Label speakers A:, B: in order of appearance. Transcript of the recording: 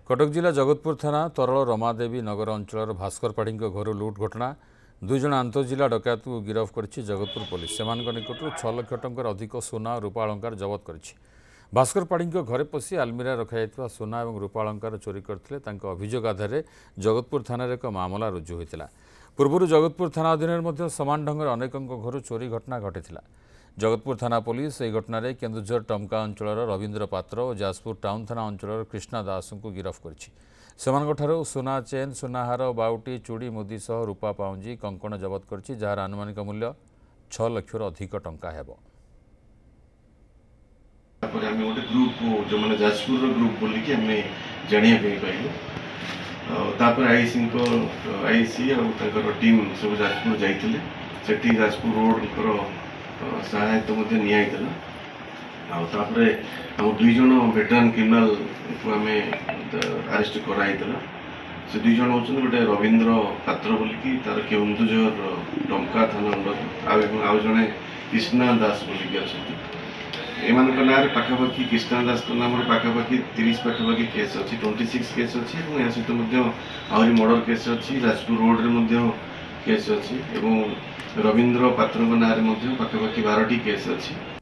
A: कटक जिला जगतपुर थाना तरल रमादेवी नगर अंचल भास्कर पाढ़ी घर लुट घटना 2 जन आंतरजिला डकायत को गिरफ्त कर जगतपुर पुलिस से निकट 6 लाख टंकार अधिक सोना और रूपा अलंकार जबत कर भास्कर पाढ़ी घरे पशि आलमिरा रखा सोना और रूपा अलंकार चोरी करते अभियोग आधार जगतपुर थाना एक मामला रुजु होता। पूर्व जगतपुर थाना अधीन समान ढंग अनेक घर चोरी घटना घटी। जगतपुर थाना पुलिस यह घटना केन्दुझर टमका अंचल रवींद्र पात्र और जाजपुर टाउन थाना अंचल कृष्णा दास को गिरफ्त कर सोना चेन सुनाहार बाउटी चूड़ी मुदी सह रूपा पाउंजी कंकण जबत कर जार आनुमानिक मूल्य 6 लाख अधिक टंका हेबो।
B: ग्रुप जो मैंने जाजपुर ग्रुप बोल कि आम जाना पाइलु आईसी और टीम सब जाजपुर जाते जाजपुर रोड सहायता नियाला आम 2 जन वेटरान क्रिमिनाल को आम अरेस्ट कराई से 2 जन होते गोटे रवींद्र पात्र बोलिकी तार केन्दुझर टमका थाना अंडर आउ जड़े कृष्णा दास बोलिकी अच्छा एमान ना पाखापाखि कृष्णा दास नाम पाखापाखि 30 पाखापाखि केस अच्छी 26 केस अच्छी या सहित आहरी मर्डर केस अच्छी जाजपुर रोड रे केस अच्छी रवींद्र पात्र ना पाखापाखि 12टी केस अच्छी।